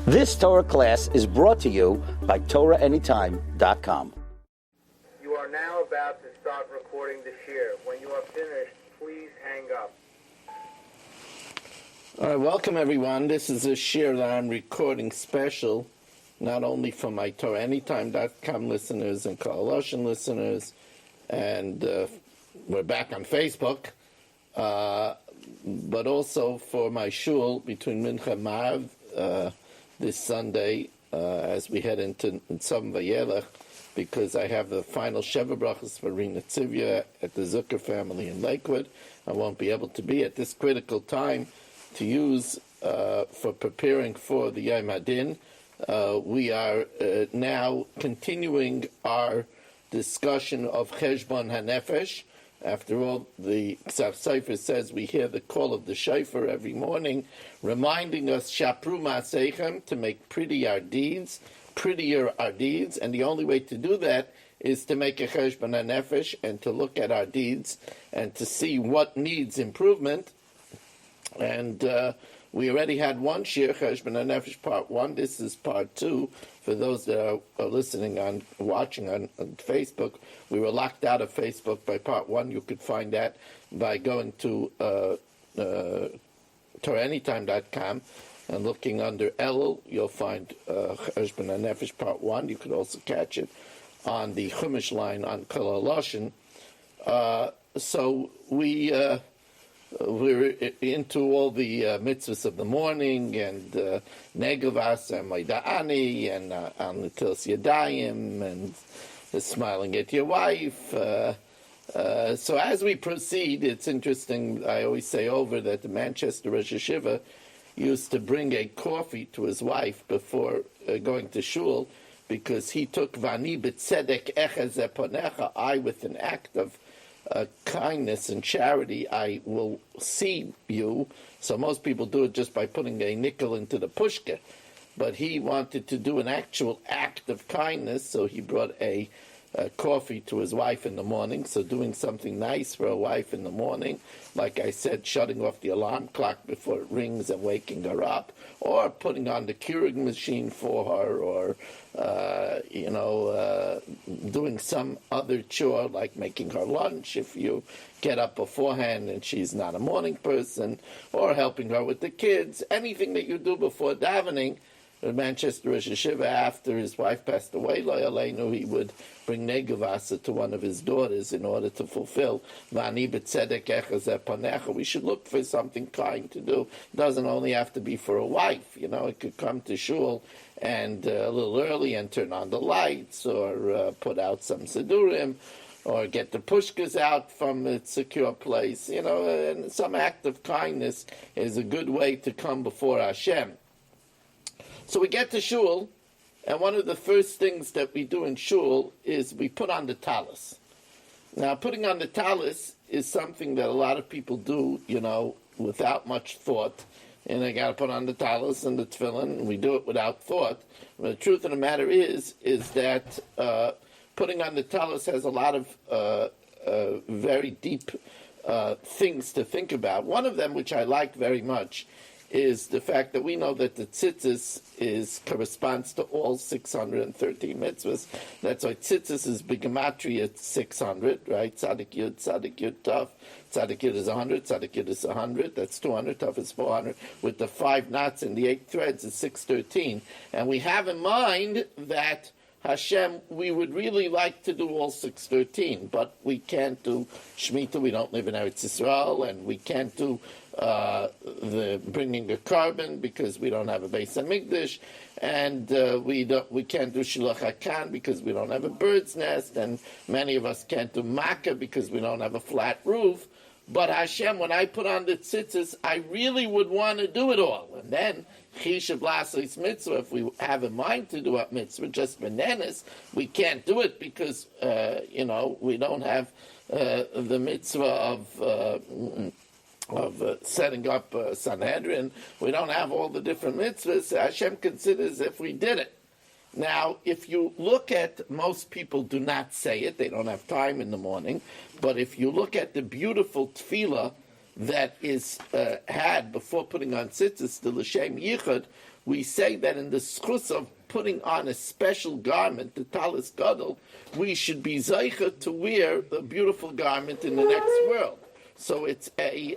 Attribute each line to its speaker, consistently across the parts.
Speaker 1: This Torah class is brought to you by TorahAnytime.com.
Speaker 2: You are now about to start recording the shir. When you are finished, please hang up.
Speaker 3: All right, welcome everyone. This is a shir that I'm recording special, not only for my TorahAnytime.com listeners and Coalition listeners, and we're back on Facebook, but also for my shul between Mincha and Ma'av this Sunday as we head into Tzom Vayelech, because I have the final Sheva Brachas for Rina Tzivya at the Zucker family in Lakewood. I won't be able to be at this critical time to use for preparing for the Yom Hadin. We are now continuing our discussion of Cheshbon Hanefesh. After all, the Ksav Sefer says we hear the call of the shofar every morning, reminding us Shapru Ma'aseichem, to make prettier our deeds, and the only way to do that is to make a Cheshbon Hanefesh and to look at our deeds and to see what needs improvement. And we already had one shir, Cheshbon Hanefesh Part 1. This is Part 2. For those that are listening watching on Facebook, we were locked out of Facebook by Part 1. You could find that by going to TorahAnytime.com and looking under Elul. You'll find Cheshbon Hanefesh Part 1. You could also catch it on the Chumash line on Coalition. So we're into all the mitzvahs of the morning, and Negavas and Maida'ani, and Anitil Yadayim, and smiling at your wife. So as we proceed, it's interesting, I always say over that the Manchester Rosh Hashiva used to bring a coffee to his wife before going to shul, because he took Vani b'tzedek echaz eponecha, I with an act of kindness and charity, I will see you. So most people do it just by putting a nickel into the pushka. But he wanted to do an actual act of kindness, so he brought a coffee to his wife in the morning. So doing something nice for a wife in the morning, like I said, shutting off the alarm clock before it rings and waking her up, or putting on the Keurig machine for her, or doing some other chore like making her lunch if you get up beforehand and she's not a morning person, or helping her with the kids. Anything that you do before davening. The Manchester Rosh Hashiva, after his wife passed away, Lo Yaleinu, he would bring Negavasa to one of his daughters in order to fulfill Vani b'tzedek echaz eponecha. We should look for something kind to do. It doesn't only have to be for a wife. It could come to shul and a little early and turn on the lights, or put out some sedurim, or get the pushkas out from its secure place. And some act of kindness is a good way to come before Hashem. So we get to shul, and one of the first things that we do in shul is we put on the talis. Now, putting on the talis is something that a lot of people do, without much thought. And they got to put on the talis and the tefillin, and we do it without thought. But the truth of the matter is that putting on the talis has a lot of very deep things to think about. One of them, which I like very much, is the fact that we know that the tzitzis corresponds to all 613 mitzvahs. That's why tzitzis is b'gematria at 600, right? Tzadik Yud, Tav. Tzadik Yud is 100, Tzadik Yud is 100, that's 200, Tav is 400. With the 5 knots and the 8 threads is 613. And we have in mind that Hashem, we would really like to do all 613, but we can't do Shemitah, we don't live in Eretz Yisrael, and we can't do the bringing a carbon because we don't have a Beis Hamikdash, and we can't do Shiluch HaKan because we don't have a bird's nest, and many of us can't do Makkah because we don't have a flat roof. But Hashem, when I put on the tzitzis, I really would want to do it all. And then, Chishav Lasis Mitzvah, if we have in mind to do a mitzvah, just bananas, we can't do it because, we don't have the mitzvah of setting up Sanhedrin. We don't have all the different mitzvahs. Hashem considers if we did it. Now, if you look at, most people do not say it, they don't have time in the morning, but if you look at the beautiful tefillah that is had before putting on tzitzis, the L'Shem Yichud, we say that in the schus of putting on a special garment, the talis gadol, we should be zeicha to wear a beautiful garment in the next world. So it's a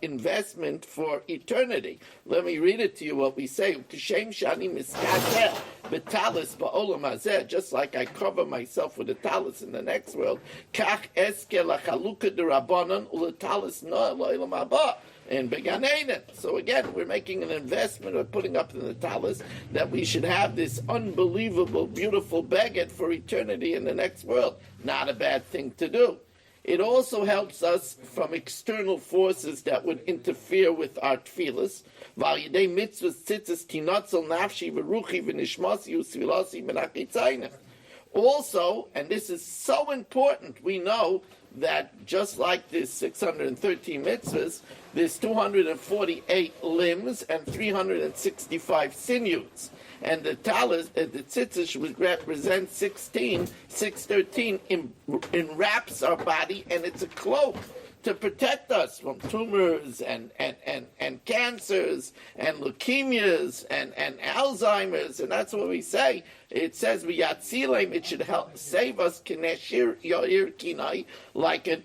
Speaker 3: investment for eternity. Let me read it to you. What we say: "Kishem shani miskateh b'talis ba'olam hazeh." Just like I cover myself with a talis in the next world, kach eske lachaluka derabanan uletalis noah lo'olam haba. In Began Eden. So again, we're making an investment of putting up in the talis that we should have this unbelievable, beautiful baguette for eternity in the next world. Not a bad thing to do. It also helps us from external forces that would interfere with our tefillas. V'al-yedei mitzvahs tzitzis tinatzel nafshi v'ruchi v'nishmasi u'svilasi v'nachitzayna. Also, and this is so important, we know that just like this 613 mitzvahs, there's 248 limbs and 365 sinews. And the talis, the tzitzis would represent 613 enwraps our body, and it's a cloak to protect us from tumors and cancers and leukemias and Alzheimer's, and that's what we say. It says v'yatzilem, it should help save us kineshir yoir kinai, like an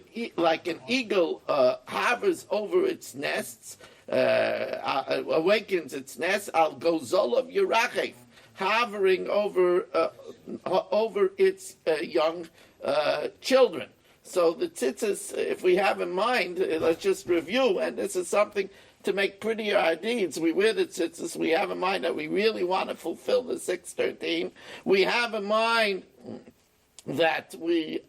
Speaker 3: eagle hovers over its nests, awakens its nest, al gozolav yerachef, hovering over its young children. So the tzitzis, if we have in mind, let's just review, and this is something to make prettier our deeds. We wear the tzitzis, we have in mind that we really want to fulfill the 613. We have in mind that we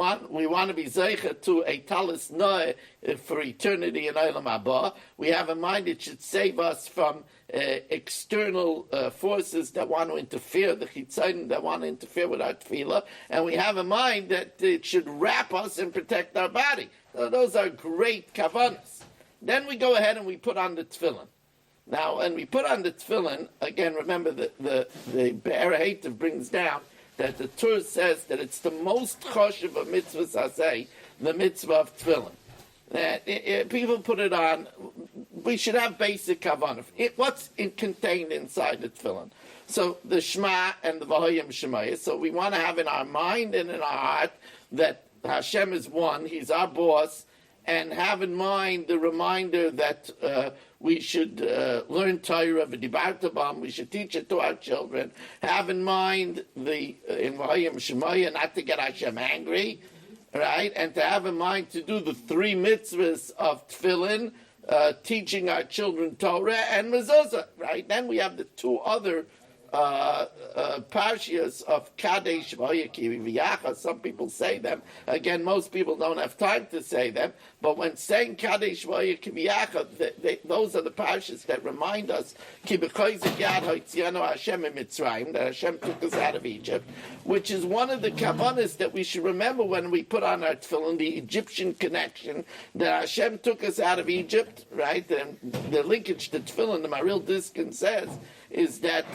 Speaker 3: want to be zeicha to a talis noah for eternity in Olam Haba. We have in mind it should save us from external forces that want to interfere, the chitzayin that want to interfere with our tefillah, and we have in mind that it should wrap us and protect our body. So those are great kavanas. Then we go ahead and we put on the tefillin. Now, when we put on the tefillin, again, remember the Be'er HaTov brings down that the Torah says that it's the most choshev of mitzvahs haseh, the mitzvah of tefillin. People put it on. We should have basic kavanah. What's contained inside the tefillin? So the Shema and the V'hoyim Shemayah. So we want to have in our mind and in our heart that Hashem is one. He's our boss, and have in mind the reminder that we should learn Torah v'dibarta bam. We should teach it to our children. Have in mind in V'hoyim Shemayah not to get Hashem angry. Right, and to have in mind to do the 3 mitzvahs of tefillin, teaching our children Torah and mezuzah. Right, then we have the 2 other parshias of Kadesh V'Hoyakivi V'Yacha. Some people say them. Again, most people don't have time to say them. But when saying Kadesh V'Hoyakivi V'Yacha, those are the parshias that remind us Ki b'choizek yad ha'itzianu Hashem Mitzrayim, that Hashem took us out of Egypt, which is one of the kavanas that we should remember when we put on our tefillin, the Egyptian connection, that Hashem took us out of Egypt, right? And the linkage to tefillin, the Maril Diskin says, is that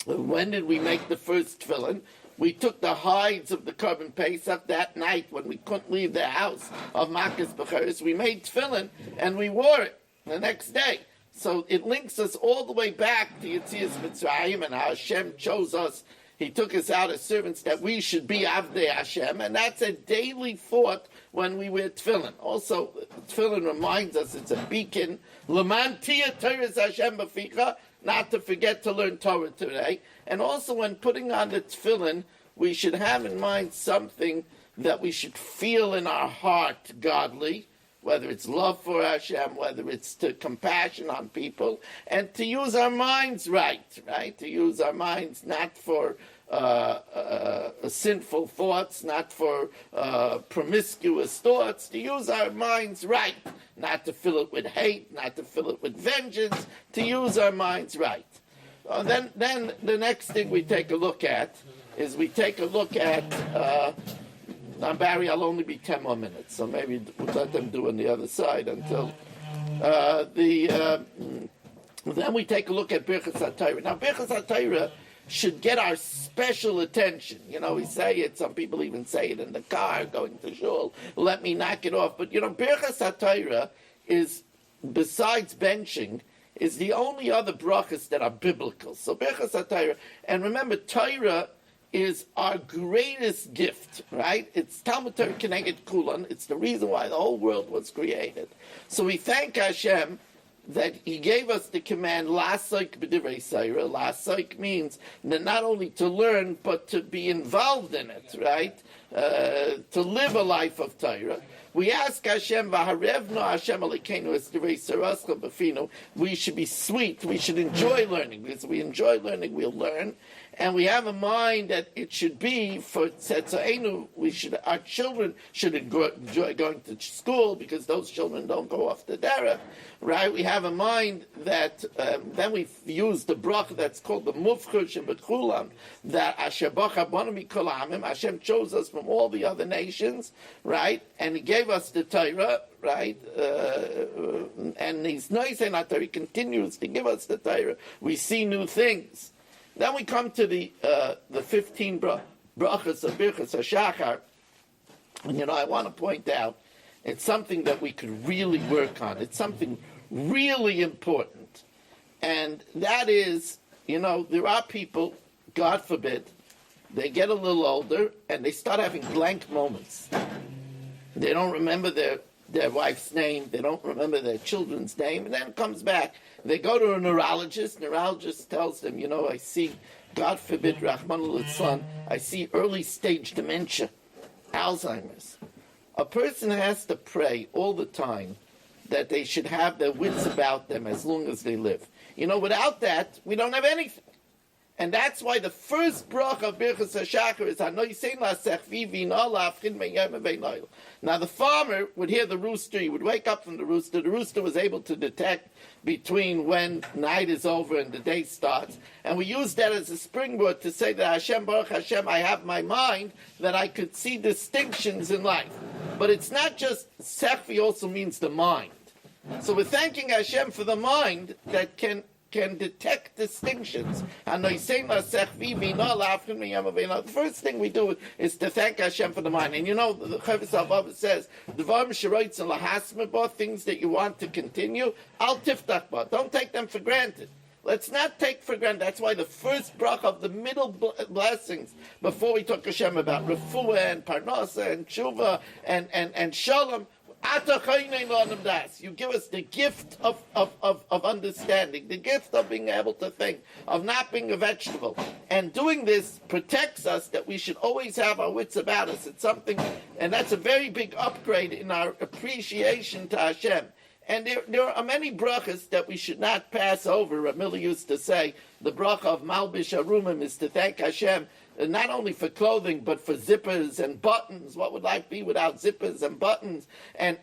Speaker 3: when did we make the first tefillin? We took the hides of the Korban Pesach that night when we couldn't leave the house of Makas Becheres. We made tefillin and we wore it the next day. So it links us all the way back to Yetzias Mitzrayim and how Hashem chose us. He took us out as servants that we should be Avdei Hashem, and that's a daily thought when we wear tefillin. Also, tefillin reminds us it's a beacon. L'man tia Torah Hashem b'ficha, not to forget to learn Torah today. And also, when putting on the tefillin, we should have in mind something that we should feel in our heart godly, whether it's love for Hashem, whether it's compassion on people, and to use our minds right? To use our minds not for sinful thoughts, not for promiscuous thoughts, to use our minds right, not to fill it with hate, not to fill it with vengeance, to use our minds right. Then the next thing we take a look at is now, Barry, I'll only be 10 more minutes, so maybe we'll let them do on the other side until then we take a look at Birchas HaTorah. Now, Birchas HaTorah should get our special attention. We say it, some people even say it in the car going to shul, let me knock it off. But, Birchas HaTorah is, besides benching, is the only other brachas that are biblical. So Birchas HaTorah, and remember, Torah is our greatest gift, right? It's Talmud Torah Keneged Kulan. It's the reason why the whole world was created. So we thank Hashem that He gave us the command, La'asok b'divrei Torah. La'asok means not only to learn, but to be involved in it, right? To live a life of Torah. We ask Hashem, V'harevno Hashem Elokeinu es divrei Torascha b'finu. We should be sweet. We should enjoy learning. Because we enjoy learning, we'll learn. And we have a mind that it should be for Tzetzaenu. Our children should enjoy going to school because those children don't go off the derech, right? We have a mind that then we use the bracha that's called the Mufchur Shebetchulam, that Asher Bacha Banu Mikol Ha'amim. Hashem chose us from all the other nations, right? And He gave us the Torah, right? And He's nice and He continues to give us the Torah. We see new things. Then we come to the 15 brachas of Birchas HaShachar. And, I want to point out, it's something that we could really work on. It's something really important. And that is, there are people, God forbid, they get a little older and they start having blank moments. They don't remember their wife's name. They don't remember their children's name. And then it comes back. They go to a neurologist. Neurologist tells them, I see, God forbid, Rahman al-Islam, I see early stage dementia, Alzheimer's. A person has to pray all the time that they should have their wits about them as long as they live. Without that, we don't have anything. And that's why the first bracha of Birchas HaShachar is Hanoisein la'asech v'vina la'afchin me'yom ve'noil. Now the farmer would hear the rooster. He would wake up from the rooster. The rooster was able to detect between when night is over and the day starts. And we use that as a springboard to say that Hashem, Baruch Hashem, I have my mind that I could see distinctions in life. But it's not just, Sechvi also means the mind. So we're thanking Hashem for the mind that can detect distinctions. The first thing we do is to thank Hashem for the mind. And the Chavis Al-Baba says, things that you want to continue, al tiftach ba. Don't take them for granted. Let's not take for granted. That's why the first bracha of the middle blessings, before we talk Hashem about refuah and parnasa and tshuva and shalom, you give us the gift of understanding, the gift of being able to think, of not being a vegetable. And doing this protects us that we should always have our wits about us. It's something, and that's a very big upgrade in our appreciation to Hashem. And there are many brachas that we should not pass over. Ramila used to say, the bracha of Malbish Arumim is to thank Hashem not only for clothing, but for zippers and buttons. What would life be without zippers and buttons and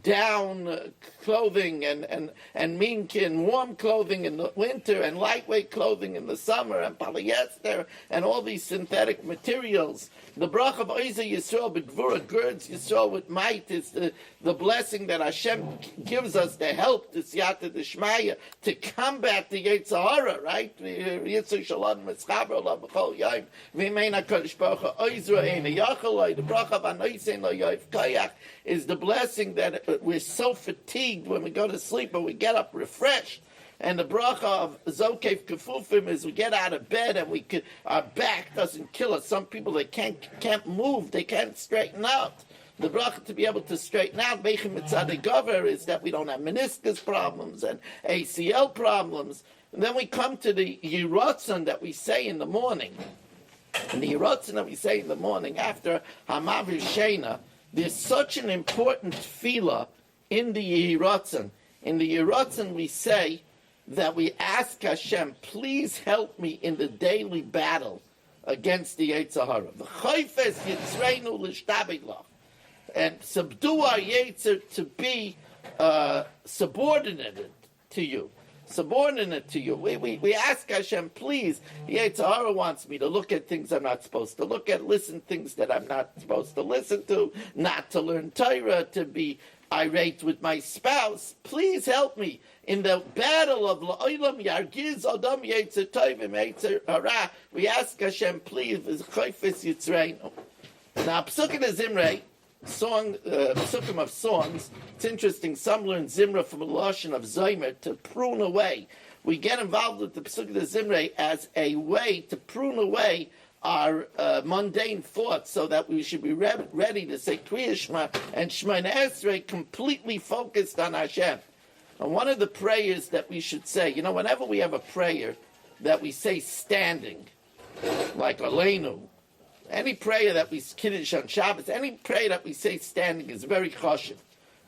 Speaker 3: down clothing and minkin, warm clothing in the winter and lightweight clothing in the summer and polyester and all these synthetic materials. The bracha of Oiza Yisrael B'Gvura girds Yisrael with might is the blessing that Hashem gives us, the help, the siyata d'shmaya, to combat the Yetzer Hara, right? Yitzur Shalom Mischaber Olav B'chol Yom V'Meina Kodesh Baruch Hu Oizra Eina Yachaloi. The bracha of Anoisen Lo Yoif Koyach is the blessing that we're so fatigued when we go to sleep, but we get up refreshed. And the bracha of Zokev Kefufim is we get out of bed and our back doesn't kill us. Some people, they can't move, they can't straighten out. The bracha to be able to straighten out, Meichim Mitzadei Gover, is that we don't have meniscus problems and ACL problems. And then we come to the Yiratzon that we say in the morning. And the Yiratzon that we say in the morning after Hamav Shena, there's such an important tefillah in the Yiratzon. In the Yiratzon we say that we ask Hashem, please help me in the daily battle against the Yetzer Hara. V'chayfes yitzreinu l'shtabelach. And subdue our Yetzer to be subordinate to you. We ask Hashem, please, the Yetzer Hara wants me to look at things I'm not supposed to look at, listen to things that I'm not supposed to listen to, not to learn Torah, to be irate with my spouse. Please help me in the battle of La'olam Yargiz Adam Yetzer Tovim Yetzer Hara. We ask Hashem, please, Chayfes Yitzreinu. Now, Psukim Zimrei, psukim of songs. It's interesting. Some learn Zimra from a lashon of Zaymer, to prune away. We get involved with the psukim of the Zimra as a way to prune away our mundane thoughts, so that we should be ready to say Kriya Shema and Shemona Esrei completely focused on Hashem. And one of the prayers that we should say, whenever we have a prayer that we say standing, like Aleinu, any prayer that we kiddush on Shabbos, any prayer that we say standing is very chashuv.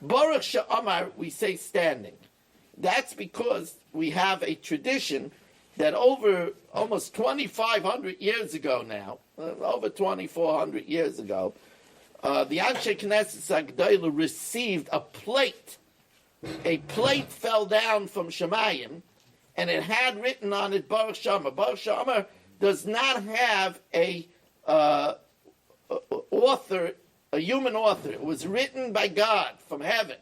Speaker 3: Baruch She'amar, we say standing. That's because we have a tradition that over almost 2,500 years ago now, over 2,400 years ago, the Anshe Knesset Agdola received a plate. A plate fell down from Shemayim, and it had written on it Baruch She'amar. Baruch She'amar does not have a author, a human author. It was written by God from heaven.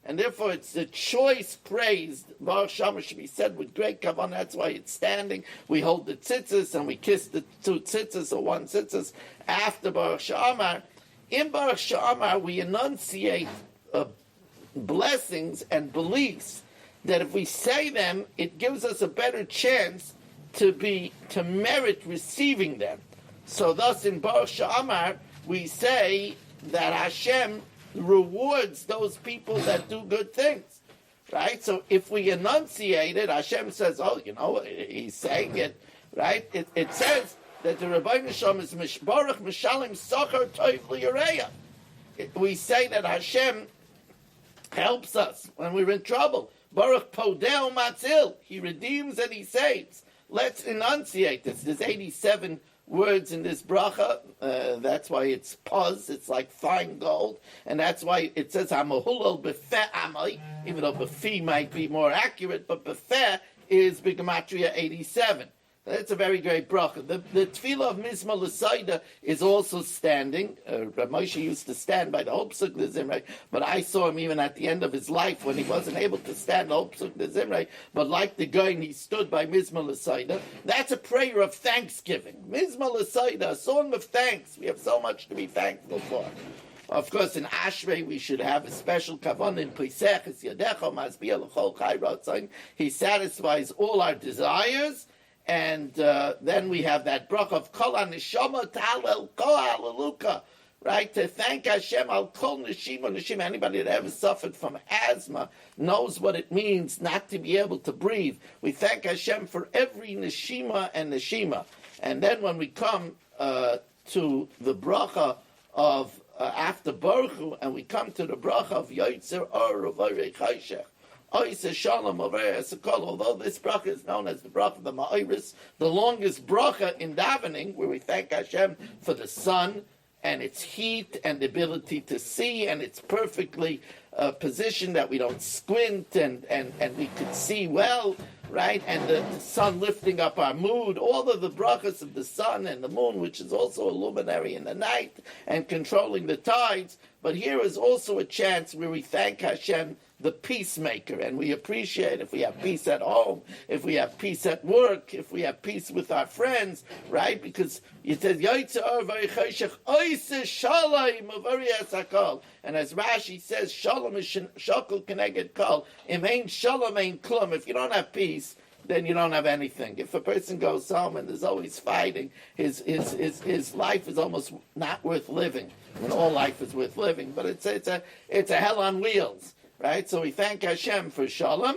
Speaker 3: And therefore, it's the choice praise. Baruch She'amar should be said with great kavanah. That's why it's standing. We hold the tzitzis and we kiss the two tzitzis or one tzitzis after Baruch She'amar. In Baruch She'amar, we enunciate blessings and beliefs that if we say them, it gives us a better chance to merit receiving them. So thus, in Baruch She'amar, we say that Hashem rewards those people that do good things, right? So if we enunciate it, Hashem says, he's saying it, right? It says that the Rebbeinu Shalom is Mishbarach Mishalim Socher Toiv Liyareya. We say that Hashem helps us when we're in trouble. Baruch Podel Matzil, he redeems and he saves. Let's enunciate this. There's 87 words in this bracha. That's why it's puz. It's like fine gold, and that's why it says Hamahulal Befeh Amai. Even though Befi might be more accurate, but Befeh is B'gematria 87. That's a very great bracha. The tefillah of Mizmor L'Saida is also standing. Rav Moshe used to stand by the whole Psuk de Zimrei, but I saw him even at the end of his life when he wasn't able to stand the whole Psuk de Zimrei, but like the guy, he stood by Mizmor L'Saida. That's a prayer of thanksgiving. Mizmor L'Saida, a song of thanks. We have so much to be thankful for. Of course, in Ashrei, we should have a special kavanah in Pesach. It's Yadecha Mazbiya L'chol Chai Ratzon. He satisfies all our desires. And then we have that bracha of Kol HaNeshama Ta'alel Kol Haleluka, right? To thank Hashem al Kol Neshima. Anybody that ever suffered from asthma knows what it means not to be able to breathe. We thank Hashem for every Neshima and Neshima. And then when we come to the bracha of after Baruch Hu, and we come to the bracha of Yotzer Or V'Orei Chayshech, although this bracha is known as the bracha of the Ma'iris, the longest bracha in davening, where we thank Hashem for the sun and its heat and the ability to see, and it's perfectly positioned that we don't squint and we could see well, right? And the sun lifting up our mood, all of the brachas of the sun and the moon, which is also a luminary in the night, and controlling the tides. But here is also a chance where we thank Hashem, the peacemaker, and we appreciate if we have peace at home, if we have peace at work, if we have peace with our friends, right? Because it says, and as Rashi says, Shalom is shakol keneged kol. Im ein shalom ein klum. If you don't have peace, then you don't have anything. If a person goes home and there's always fighting, his life is almost not worth living. I mean, all life is worth living, but it's a hell on wheels. Right, so we thank Hashem for Shalom.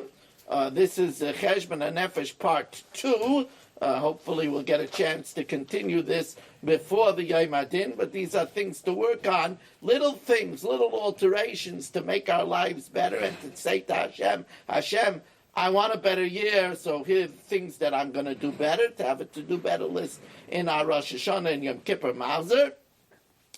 Speaker 3: This is Cheshbon Hanefesh Part 2. Hopefully we'll get a chance to continue this before the Yom Adin, but these are things to work on, little things, little alterations to make our lives better, and to say to Hashem, Hashem, I want a better year, so here are the things that I'm going to do better, to have a to-do better list in our Rosh Hashanah and Yom Kippur Mauser.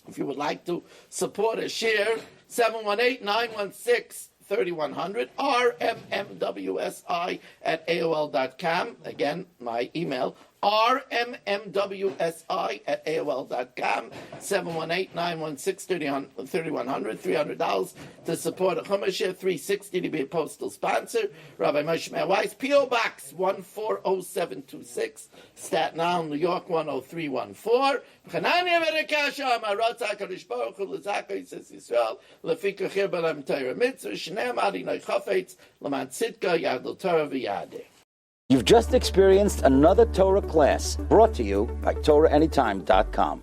Speaker 3: If you would like to support a share, 718-916-3100, rmmwsi@aol.com. Again, my email, rmmwsi@aol.com, 718-916-3100, $300 to support a Chumash Year, $360 to be a postal sponsor. Rabbi Moshe Meir Weiss, P.O. Box 140726, Staten Island, New York 10314. Chananya Merekasha, Maratza Kadosh Baruch Hu, L'Zakoi, says Yisrael, Lefika Chir B'Lem Torah Mitzvah, Shneim Adinai Chafetz, L'man Tzidka, Yadol Torah V'Yadeh.
Speaker 1: You've just experienced another Torah class brought to you by TorahAnytime.com.